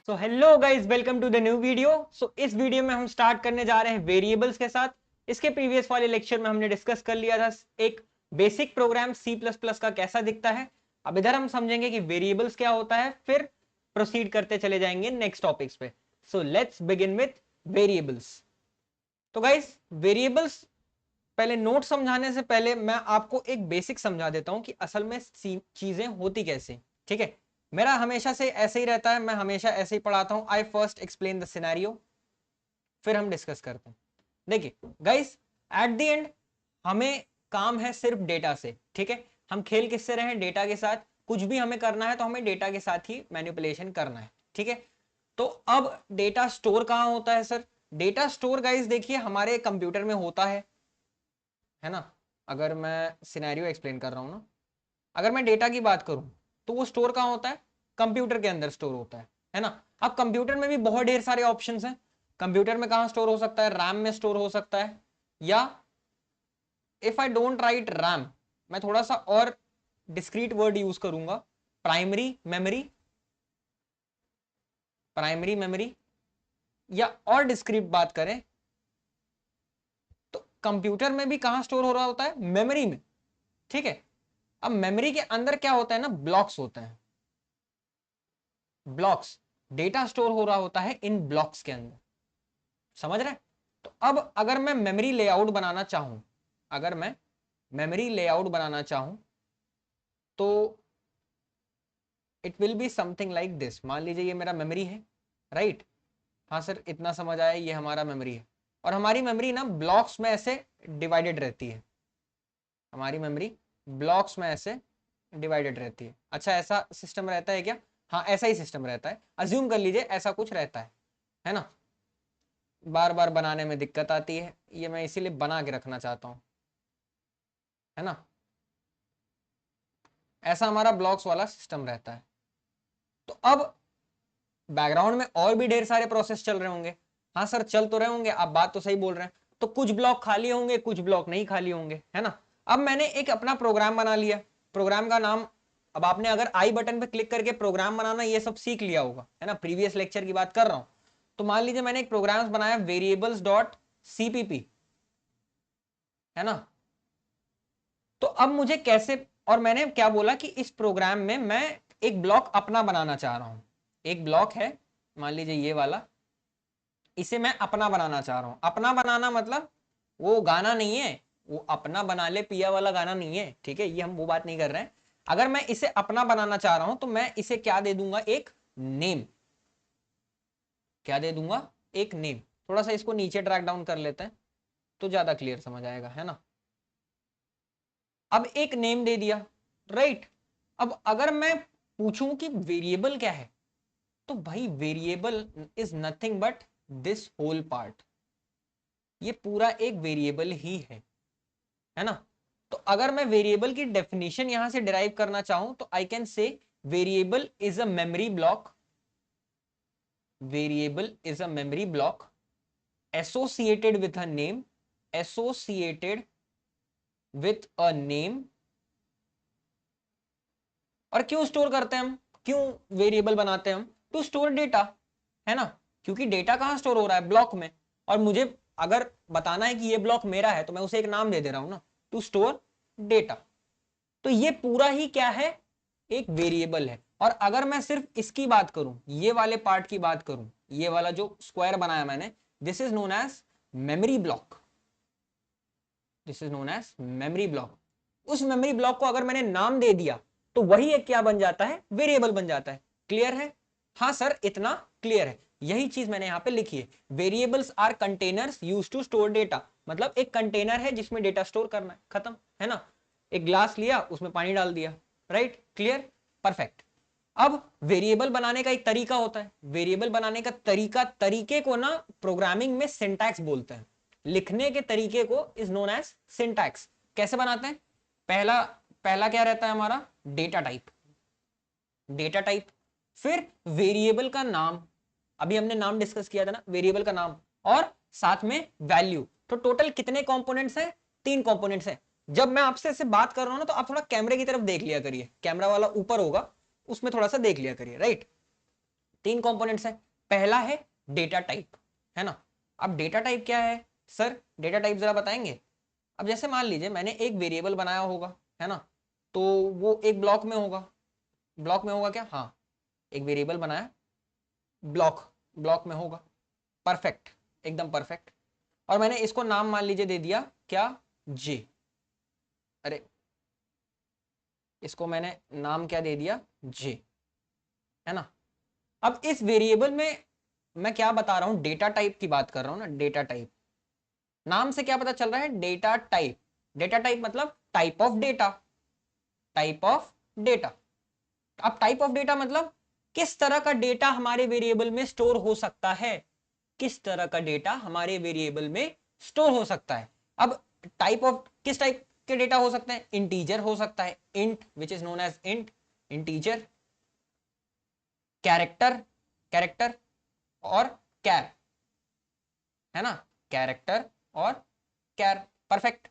So hello guys, welcome to the new video. इस video में हम स्टार्ट करने जा रहे हैं वेरिएबल्स के साथ। इसके प्रीवियस वाले लेक्चर में हमने डिस्कस कर लिया था एक basic program C plus plus का कैसा दिखता है। अब इधर हम समझेंगे कि वेरिएबल्स क्या होता है, फिर प्रोसीड करते चले जाएंगे नेक्स्ट टॉपिक्स पे। So let's begin with variables. तो गाइस, वेरिएबल्स पहले नोट समझाने से पहले मैं आपको एक बेसिक समझा देता हूं कि असल में चीजें होती कैसे। ठीक है, मेरा हमेशा से ऐसे ही रहता है, मैं हमेशा ऐसे ही पढ़ाता हूं। आई फर्स्ट एक्सप्लेन द सिनेरियो, फिर हम डिस्कस करते हैं। देखिए गाइस, एट द एंड हमें काम है सिर्फ डेटा से। ठीक है, हम खेल किससे रहे हैं? डेटा के साथ। कुछ भी हमें करना है तो हमें डेटा के साथ ही मैनिपुलेशन करना है। ठीक है, तो अब डेटा स्टोर कहां होता है सर? डेटा स्टोर गाइस देखिए हमारे कंप्यूटर में होता है ना। अगर मैं सिनेरियो एक्सप्लेन कर रहा हूं ना, अगर मैं डेटा की बात करूं तो वो स्टोर कहां होता है? कंप्यूटर के अंदर स्टोर होता है ना। अब कंप्यूटर में भी बहुत ढेर सारे ऑप्शंस हैं। कंप्यूटर में कहां स्टोर हो सकता है? रैम में स्टोर हो सकता है, या if I don't write RAM, मैं थोड़ा सा और डिस्क्रीट वर्ड यूज करूंगा, प्राइमरी मेमोरी। प्राइमरी मेमोरी, या और डिस्क्रीट बात करें तो कंप्यूटर में भी कहां स्टोर हो रहा होता है? मेमोरी में। ठीक है, अब मेमोरी के अंदर क्या होता है ना, ब्लॉक्स होते हैं। ब्लॉक्स, डेटा स्टोर हो रहा होता है इन ब्लॉक्स के अंदर। समझ रहे हैं? तो अब अगर मैं मेमोरी लेआउट बनाना चाहूं, अगर मैं मेमोरी लेआउट बनाना चाहूं तो it will be something like this. मान लीजिए ये मेरा मेमोरी है, राइट? हाँ सर, इतना समझ आया, ये हमारा मेमोरी है। और हमारी मेमोरी ना ब्लॉक्स में ऐसे डिवाइडेड रहती है। हमारी मेमोरी ब्लॉक्स में ऐसे डिवाइडेड रहती है। अच्छा, ऐसा सिस्टम रहता है क्या? हाँ, ऐसा ही सिस्टम रहता है। अज्यूम कर लीजिए ऐसा कुछ रहता है ना। बार बार बनाने में दिक्कत आती है, ये मैं इसीलिए बना के रखना चाहता हूं, है ना। ऐसा हमारा ब्लॉक्स वाला सिस्टम रहता है। तो अब बैकग्राउंड में और भी ढेर सारे प्रोसेस चल रहे होंगे। हाँ सर, चल तो रहे होंगे, आप बात तो सही बोल रहे हैं। तो कुछ ब्लॉक खाली होंगे, कुछ ब्लॉक नहीं खाली होंगे, है ना। अब मैंने एक अपना प्रोग्राम बना लिया। प्रोग्राम का नाम, अब आपने अगर आई बटन पे क्लिक करके प्रोग्राम बनाना ये सब सीख लिया होगा, है ना। प्रीवियस लेक्चर की बात कर रहा हूं। तो मान लीजिए मैंने एक प्रोग्राम बनाया वेरिएबल्स डॉट सीपीपी, है ना। तो अब मुझे कैसे, और मैंने क्या बोला कि इस प्रोग्राम में मैं एक ब्लॉक अपना बनाना चाह रहा हूं। एक ब्लॉक है, मान लीजिए ये वाला, इसे मैं अपना बनाना चाह रहा हूं। अपना बनाना मतलब वो गाना नहीं है, वो अपना बना ले पिया वाला गाना नहीं है। ठीक है, ये हम वो बात नहीं कर रहे हैं। अगर मैं इसे अपना बनाना चाह रहा हूं तो मैं इसे क्या दे दूंगा? एक नेम। क्या दे दूंगा? एक नेम। थोड़ा सा इसको नीचे ड्रैग डाउन कर लेते हैं तो ज्यादा क्लियर समझ आएगा, है ना। अब एक नेम दे दिया, राइट। अब अगर मैं पूछूं कि वेरिएबल क्या है, तो भाई variable is nothing but this whole part. ये पूरा एक वेरिएबल ही है ना। तो अगर मैं वेरिएबल की डेफिनेशन यहां से डिराइव करना चाहूं तो I can say variable is a memory block. Variable is a memory block associated with a name, associated with a name. और क्यों स्टोर करते हैं हम, क्यों वेरिएबल बनाते हैं हम? टू स्टोर डेटा, है ना। क्योंकि डेटा कहां स्टोर हो रहा है? ब्लॉक में। और मुझे अगर बताना है कि ये ब्लॉक मेरा है तो मैं उसे एक नाम दे दे रहा हूं ना, टू स्टोर डेटा। तो ये पूरा ही क्या है? एक वेरिएबल है। और अगर मैं सिर्फ इसकी बात करूं, ये वाले पार्ट की बात करूं, ये वाला जो स्क्वायर बनाया मैंने, this is known as memory block. This is known as memory block. उस मेमोरी ब्लॉक को अगर मैंने नाम दे दिया तो वही एक क्या बन जाता है? वेरिएबल बन जाता है। क्लियर है? हाँ सर, इतना क्लियर है। यही चीज मैंने यहां पे लिखी है। Variables are containers used to store data. मतलब एक कंटेनर है जिसमें डेटा स्टोर करना है, खत्म, है ना। एक ग्लास लिया, उसमें पानी डाल दिया, राइट, क्लियर, परफेक्ट। अब वेरिएबल बनाने का एक तरीका होता है। वेरिएबल बनाने का तरीका, तरीके को ना प्रोग्रामिंग में सिंटैक्स बोलते हैं। लिखने के तरीके को इज नोन एज सिंटैक्स। कैसे बनाते हैं? पहला पहला क्या रहता है हमारा? Data type. डेटा टाइप, फिर वेरिएबल का नाम। अभी हमने नाम डिस्कस किया था ना, वेरिएबल का नाम, और साथ में वैल्यू। तो टोटल कितने कंपोनेंट्स हैं? 3 कंपोनेंट्स हैं। जब मैं आपसे ऐसे बात कर रहा हूं ना तो आप थोड़ा कैमरे की तरफ देख लिया करिए, कैमरा वाला ऊपर होगा, उसमें थोड़ा सा देख लिया करिए, राइट। 3 कंपोनेंट्स है। पहला है डेटा टाइप, है ना। अब डेटा टाइप क्या है सर, डेटा टाइप जरा बताएंगे। अब जैसे मान लीजिए मैंने एक वेरिएबल बनाया होगा, है ना, तो वो एक ब्लॉक में होगा। ब्लॉक में होगा क्या, हाँ, एक वेरिएबल बनाया, ब्लॉक, ब्लॉक में होगा। परफेक्ट, एकदम परफेक्ट। और मैंने इसको नाम मान लीजिए दे दिया क्या, जे। अरे इसको मैंने नाम क्या दे दिया, जे, है ना। अब इस वेरिएबल में मैं क्या बता रहा हूं, डेटा टाइप की बात कर रहा हूं ना, डेटा टाइप। नाम से क्या पता चल रहा है, डेटा टाइप। डेटा टाइप मतलब type of data, type of data. अब टाइप ऑफ डेटा मतलब किस तरह का डेटा हमारे वेरिएबल में स्टोर हो सकता है, किस तरह का डेटा हमारे वेरिएबल में स्टोर हो सकता है। अब टाइप ऑफ, किस टाइप के डेटा हो सकते हैं, इंटीजर हो सकता है, int which is known as int, integer, character, character और कैर, है ना, कैरेक्टर और कैर। परफेक्ट।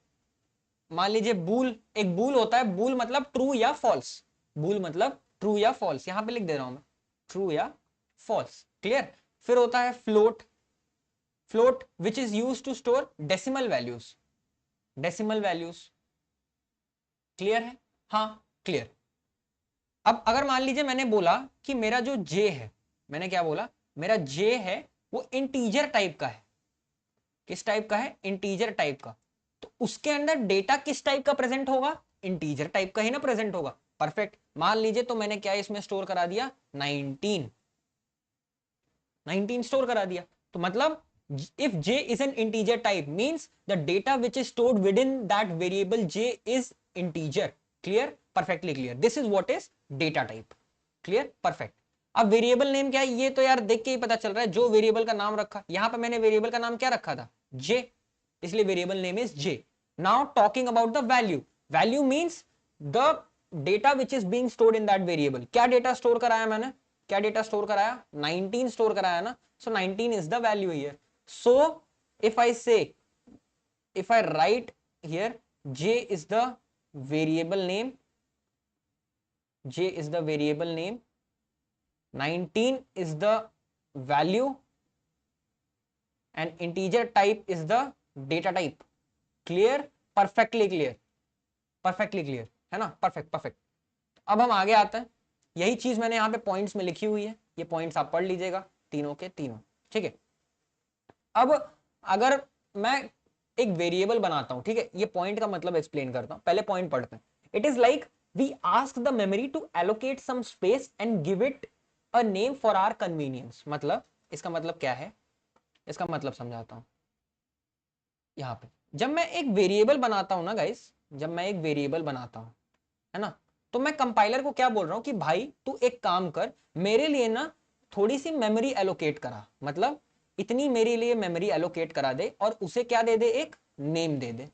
मान लीजिए बूल, एक बूल होता है, बूल मतलब ट्रू या फॉल्स, बूल मतलब ट्रू या फॉल्स, यहां पे लिख दे रहा हूं मैं, ट्रू या फॉल्स, क्लियर। फिर होता है float, float which is use to store decimal values, decimal values, clear है, हाँ क्लियर। अब अगर मान लीजिए मैंने बोला कि मेरा जो जे है, मैंने क्या बोला, मेरा जे है वो इंटीजर टाइप का है, किस टाइप का है, इंटीजर टाइप का, तो उसके अंदर डेटा किस टाइप का प्रेजेंट होगा, इंटीजर टाइप का ही ना प्रेजेंट होगा। परफेक्ट। मान लीजिए तो मैंने क्या इसमें स्टोर करा दिया, 19, 19 स्टोर करा दिया। तो मतलब if j is an integer type means the data which is stored within that variable j is integer, clear, perfectly clear, this is what is data type, clear, perfect। अब variable name क्या है, ये तो यार देख के ही पता चल रहा है, जो वेरिएबल का नाम रखा, यहां पे मैंने वेरिएबल का नाम क्या रखा था, j, इसलिए variable name is j। Now talking about the value, value means the data which is being stored in that variable. क्या डेटा स्टोर कराया मैंने, क्या डेटा स्टोर कराया, 19 स्टोर कराया ना, so 19 is the value here। so if I say, if I write here j is the variable name, j is the variable name, 19 is the value and integer type is the data type, clear, perfectly clear, perfectly clear, है ना, perfect, perfect। अब हम आगे आते हैं, यही चीज मैंने यहाँ पे पॉइंट्स में लिखी हुई है, ये पॉइंट्स आप पढ़ लीजिएगा तीनों के तीनों, ठीक है। अब अगर मैं एक वेरिएबल बनाता हूं, ठीक है, ये पॉइंट का मतलब एक्सप्लेन करता हूं, पहले पॉइंट पढ़ते हैं। It is like we ask the memory to allocate some space and give it a name for our convenience. मतलब इसका मतलब क्या है, इसका मतलब समझाता हूं। यहाँ पे जब मैं एक वेरिएबल बनाता हूं ना गाइस, जब मैं एक वेरिएबल बनाता हूं, है ना, तो मैं कंपाइलर को क्या बोल रहा हूं कि भाई तू एक काम कर, मेरे लिए ना थोड़ी सी मेमोरी एलोकेट करा, मतलब इतनी मेरे लिए मेमोरी एलोकेट करा दे, और उसे क्या दे दे, एक नेम दे दे।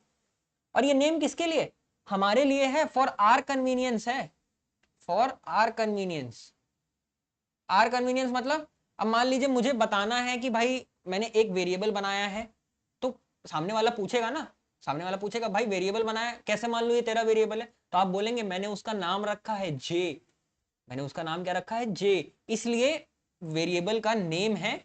और ये नेम किसके लिए, हमारे लिए है, फॉर आर कन्वीनियंस है, for our convenience. Our convenience मतलब अब मान लीजिए मुझे बताना है कि भाई मैंने एक वेरिएबल बनाया है, तो सामने वाला पूछेगा ना, सामने वाला पूछेगा भाई वेरिएबल बनाया, कैसे मान लो ये तेरा वेरिएबल है, तो आप बोलेंगे मैंने उसका नाम रखा है जे, मैंने उसका नाम क्या रखा है, जे। इसलिए वेरिएबल का नेम है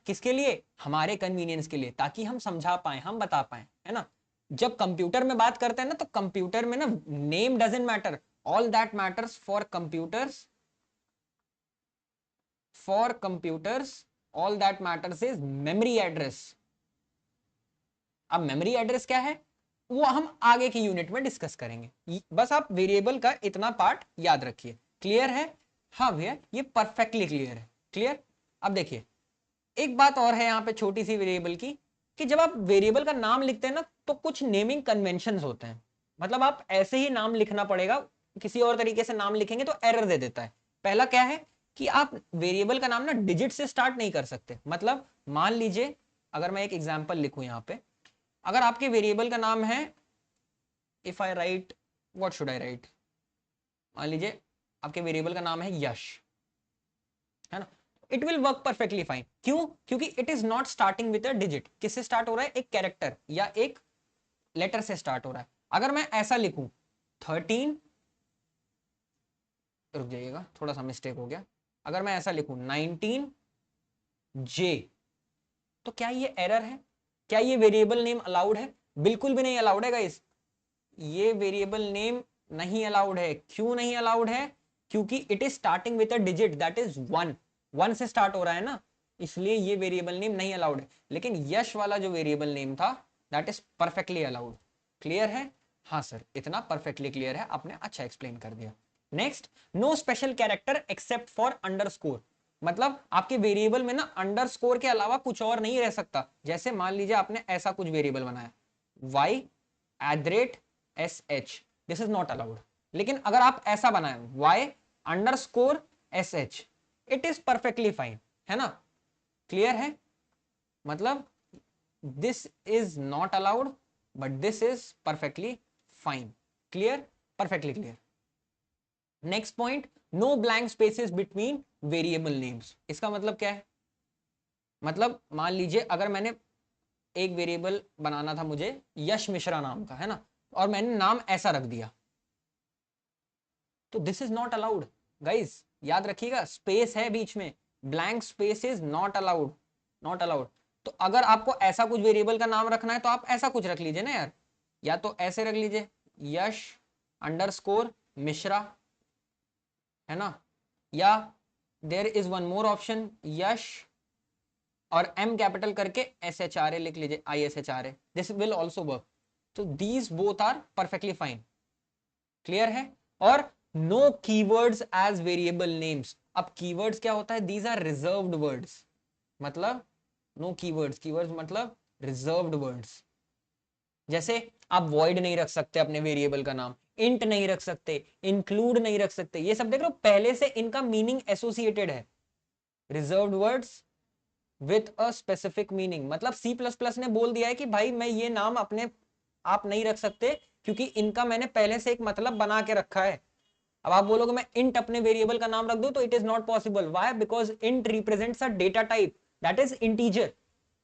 किसके लिए, हमारे कन्वीनियंस के लिए, ताकि हम समझा पाए, हम बता पाए, है ना। जब कंप्यूटर में बात करते हैं ना, तो कंप्यूटर में ना name doesn't matter, all that matters for computers, for computers all that matters is memory address. अब मेमोरी एड्रेस क्या है, वो हम आगे की यूनिट में डिस्कस करेंगे, बस आप वेरिएबल का इतना पार्ट याद रखिए, क्लियर है, हाँ भैया ये परफेक्टली क्लियर है, क्लियर। अब देखिए एक बात और है यहाँ पे छोटी सी वेरिएबल की, कि जब आप वेरिएबल का नाम लिखते हैं ना, तो कुछ नेमिंग कन्वेंशंस होते हैं, मतलब आप ऐसे ही नाम लिखना पड़ेगा, किसी और तरीके से नाम लिखेंगे तो एरर दे देता है। पहला क्या है कि आप वेरिएबल का नाम ना डिजिट से स्टार्ट नहीं कर सकते, मतलब मान लीजिए अगर मैं एक एग्जांपल लिखूं यहाँ पे, अगर आपके वेरिएबल का नाम है, if I right, what should I right, मान लीजिए आपके वेरिएबल का नाम है यश, है ना, it will work perfectly fine. क्यों, क्योंकि it is not starting with a digit, किससे स्टार्ट हो रहा है, एक कैरेक्टर या एक लेटर से स्टार्ट हो रहा है। अगर मैं ऐसा लिखूं 13, रुक जाइएगा थोड़ा सा मिस्टेक हो गया, अगर मैं ऐसा लिखूं 19J, तो क्या ये एरर है? क्या ये वेरिएबल नेम अलाउड है? बिल्कुल भी नहीं अलाउड है गाइस। ये वेरिएबल नेम नहीं अलाउड है। क्यों नहीं अलाउड है? क्योंकि it is starting with a digit that is 1, 1 से स्टार्ट हो रहा है ना, इसलिए ये वेरिएबल नेम नहीं अलाउड है। लेकिन यश वाला जो वेरिएबल नेम था that is perfectly allowed. Clear है? हाँ सर, इतना परफेक्टली क्लियर है, आपने अच्छा एक्सप्लेन कर दिया। Next, no special character except for underscore. मतलब आपके वेरिएबल में ना अंडरस्कोर के अलावा कुछ और नहीं रह सकता। जैसे मान लीजिए आपने ऐसा कुछ वेरिएबल बनाया y@sh, this is not allowed. लेकिन अगर आप ऐसा बनाए y_sh, it is perfectly fine, है ना? क्लियर है? मतलब this is not allowed but this is perfectly fine. Clear? Perfectly clear. Next point, no blank spaces between variable names. इसका मतलब क्या है? मतलब मान लीजिए अगर मैंने एक वेरिएबल बनाना था मुझे यश मिश्रा नाम का, है ना, और मैंने नाम ऐसा रख दिया, तो this is not allowed. Guys याद रखिएगा, स्पेस है बीच में, blank space is not allowed, not allowed. तो अगर आपको ऐसा कुछ वेरिएबल का नाम रखना है तो आप ऐसा कुछ रख लीजिए ना यार, या तो ऐसे रख लीजिए यश अंडरस्कोर मिश्रा, है ना, या there is one more option यश और एम कैपिटल करके SHRA लिख लीजिए, ISHRA, this will also work. तो these both are perfectly fine. Clear है? और no keywords as variable names. अब कीवर्ड्स क्या होता है? These are reserved words. मतलब नो कीवर्ड्स, कीवर्ड्स मतलब रिजर्व्ड वर्ड्स। जैसे आप वॉइड नहीं रख सकते अपने वेरिएबल का नाम, इंट नहीं रख सकते, इंक्लूड नहीं रख सकते, ये सब देख लो पहले से इनका मीनिंग एसोसिएटेड है। Reserved words with a specific meaning. मतलब C++ ने बोल दिया है कि भाई मैं ये नाम अपने आप नहीं रख सकते क्योंकि इनका मैंने पहले से एक मतलब बना के रखा है। अब आप बोलोगे मैं इंट अपने वेरिएबल का नाम रख दूं, तो it is not possible. Why? Because int represents a data type that is integer.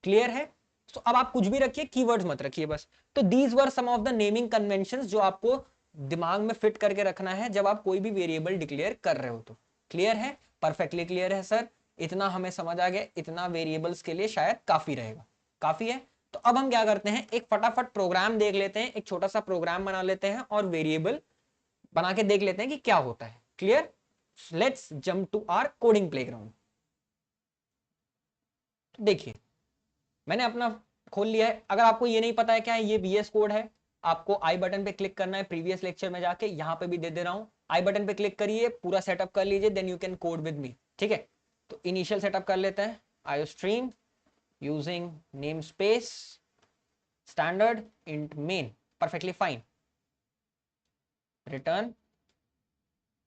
Clear है? तो अब आप कुछ भी रखिए, कीवर्ड्स मत रखिए बस। तो these were some of the naming conventions जो आपको दिमाग में फिट करके रखना है जब आप कोई भी वेरिएबल डिक्लेयर कर रहे हो। तो क्लियर है? परफेक्टली क्लियर है सर, इतना हमें समझ आ गया, इतना वेरिएबल्स के लिए शायद काफी रहेगा। काफी है? तो अब हम क्या करते हैं, एक फटाफट प्रोग्राम देख लेते हैं, एक छोटा सा प्रोग्राम बना लेते हैं और वेरिएबल बना के देख लेते हैं कि क्या होता है। Clear? Let's jump to our coding playground. देखिए मैंने अपना खोल लिया है। अगर आपको ये नहीं पता है क्या है, ये VS कोड है, आपको आई बटन पे क्लिक करना है, प्रीवियस लेक्चर में जाके यहां पे भी दे दे रहा हूं, आई बटन पे क्लिक करिए, पूरा सेटअप कर लीजिए, then you can code with me. ठीक है? तो इनिशियल सेटअप कर लेते हैं, IOStream using name space standard int main, perfectly fine, return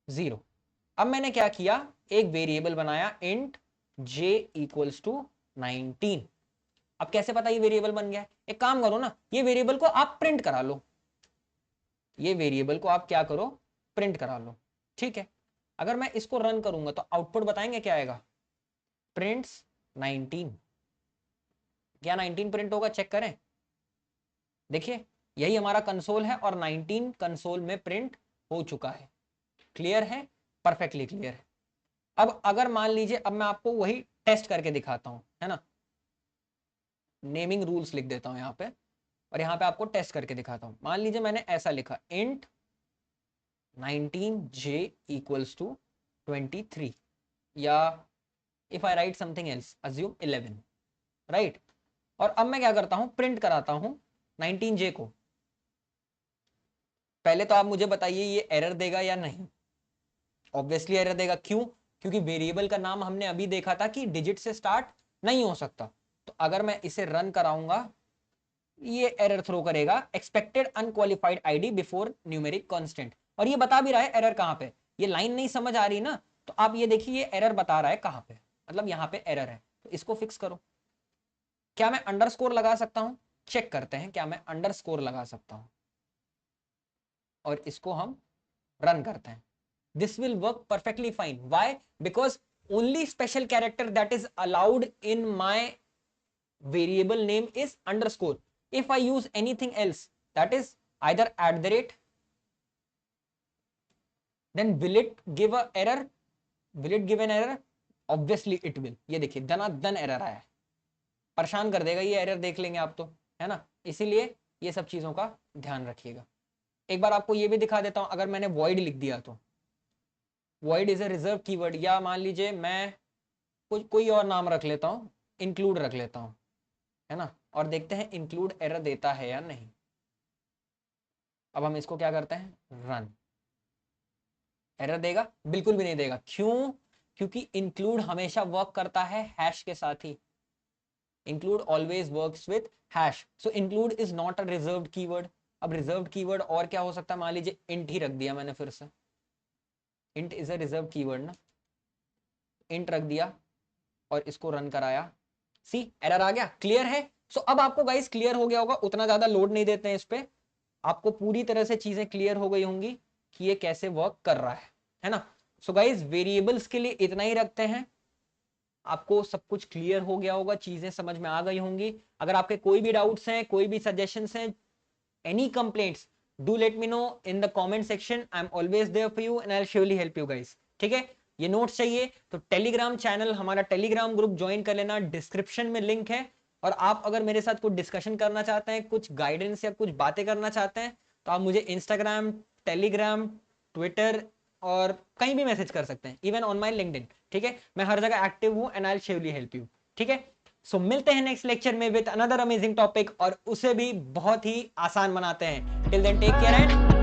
0। अब मैंने क्या किया, एक वेरिएबल बनाया इंट j इक्वल्स टू 19। अब कैसे पता ये वेरिएबल बन गया है? एक काम करो ना, ये वेरिएबल को आप प्रिंट करा लो, ये वेरिएबल को आप क्या करो, प्रिंट करा लो। ठीक है? अगर मैं इसको रन करूंगा तो आउटपुट बताएंगे क्या आएगा, प्रिंट्स 19। क्या 19 प्रिंट होगा? चेक करें, देखिए यही हमारा कंसोल है और 19 कंसोल में प्रिंट हो चुका है। क्लियर है? परफेक्टली क्लियर है। अब अगर मान लीजिए, अब मैं आपको वही टेस्ट करके दिखाता हूं, है ना, नेमिंग रूल्स लिख देता हूं यहां पे और यहां पे आपको टेस्ट करके दिखाता हूं। मान लीजिए मैंने ऐसा लिखा इंट 19j equals to 23, या if I write something else assume 11, right? और अब मैं क्या करता हूं, प्रिंट कराता हूं 19j को। पहले तो आप मुझे बताइए ये एरर देगा या नहीं? ऑब्वियसली एरर देगा। क्यों? क्योंकि वेरिएबल का नाम हमने अभी देखा था कि डिजिट से स्टार्ट नहीं हो सकता। तो अगर मैं इसे रन कराऊंगा, ये एरर थ्रो करेगा, expected unqualified ID before numeric constant. और ये बता भी रहा है एरर कहां पे। ये लाइन नहीं समझ आ रही ना, तो आप ये देखिए ये एरर बता रहा है कहां पे, मतलब यहां पे एरर है, तो इसको फिक्स करो। क्या मैं अंडरस्कोर लगा सकता हूं? चेक करते हैं, क्या मैं अंडरस्कोर लगा सकता हूं? और इसको हम रन करते हैं, this will work perfectly fine. Why? Because only special character that is allowed in my variable name is underscore. If I use anything else, that is either @ then will it give a error? Will it give an error? Obviously it will. ये देखिए दनादन error आया है, परेशान कर देगा ये error, देख लेंगे आप तो, है ना। इसीलिए ये सब चीजों का ध्यान रखिएगा। एक बार आपको ये भी दिखा देता हूं, अगर मैंने void लिख दिया तो void is a reserve keyword, या मान लीजिए मैं कोई और नाम रख लेता हूं, इंक्लूड रख लेता हूं, है ना, और देखते हैं इंक्लूड एरर देता है या नहीं। अब हम इसको क्या करते हैं, रन। एरर देगा? बिल्कुल भी नहीं देगा। क्यों? क्योंकि इंक्लूड हमेशा वर्क करता है हैश के साथ ही। Include always works with hash, so include is not a reserved keyword. अब रिजर्व्ड कीवर्ड और क्या हो सकता है, मान लीजिए इंट ही रख दिया मैंने फिर से, int is a reserve keyword ना, इंट रख दिया और इसको रन कराया, सी एरर आ गया। क्लियर है? सो अब आपको गाइस क्लियर हो गया होगा, उतना ज्यादा लोड नहीं देते हैं इस पे, आपको पूरी तरह से चीजें क्लियर हो गई होंगी कि ये कैसे वर्क कर रहा है ना। सो गाइस वेरिएबल्स के लिए इतना ही रखते हैं, आपको सब कुछ क्लियर हो गया होगा, चीजें समझ में आ गई होंगी। अगर आपके कोई भी डाउट्स हैं, कोई भी सजेशंस हैं, any complaints, do let me know in the comment section. I'm always there for you and I'll surely help you guys. ठीक है? ये नोट्स चाहिए तो टेलीग्राम चैनल, हमारा टेलीग्राम ग्रुप ज्वाइन कर लेना, डिस्क्रिप्शन में लिंक है। और आप अगर मेरे साथ कुछ डिस्कशन करना चाहते हैं, कुछ गाइडेंस या कुछ बातें करना चाहते हैं, तो आप मुझे इंस्टाग्राम, टेलीग्राम, ट्विटर और कहीं भी मैसेज कर सकते हैं, इवन ऑन माई लिंक्डइन। ठीक है, मैं हर जगह एक्टिव हूं and I will surely help you. ठीक है, सो मिलते हैं नेक्स्ट लेक्चर में विद अनदर अमेजिंग टॉपिक, और उसे भी बहुत ही आसान बनाते हैं। Till then take care and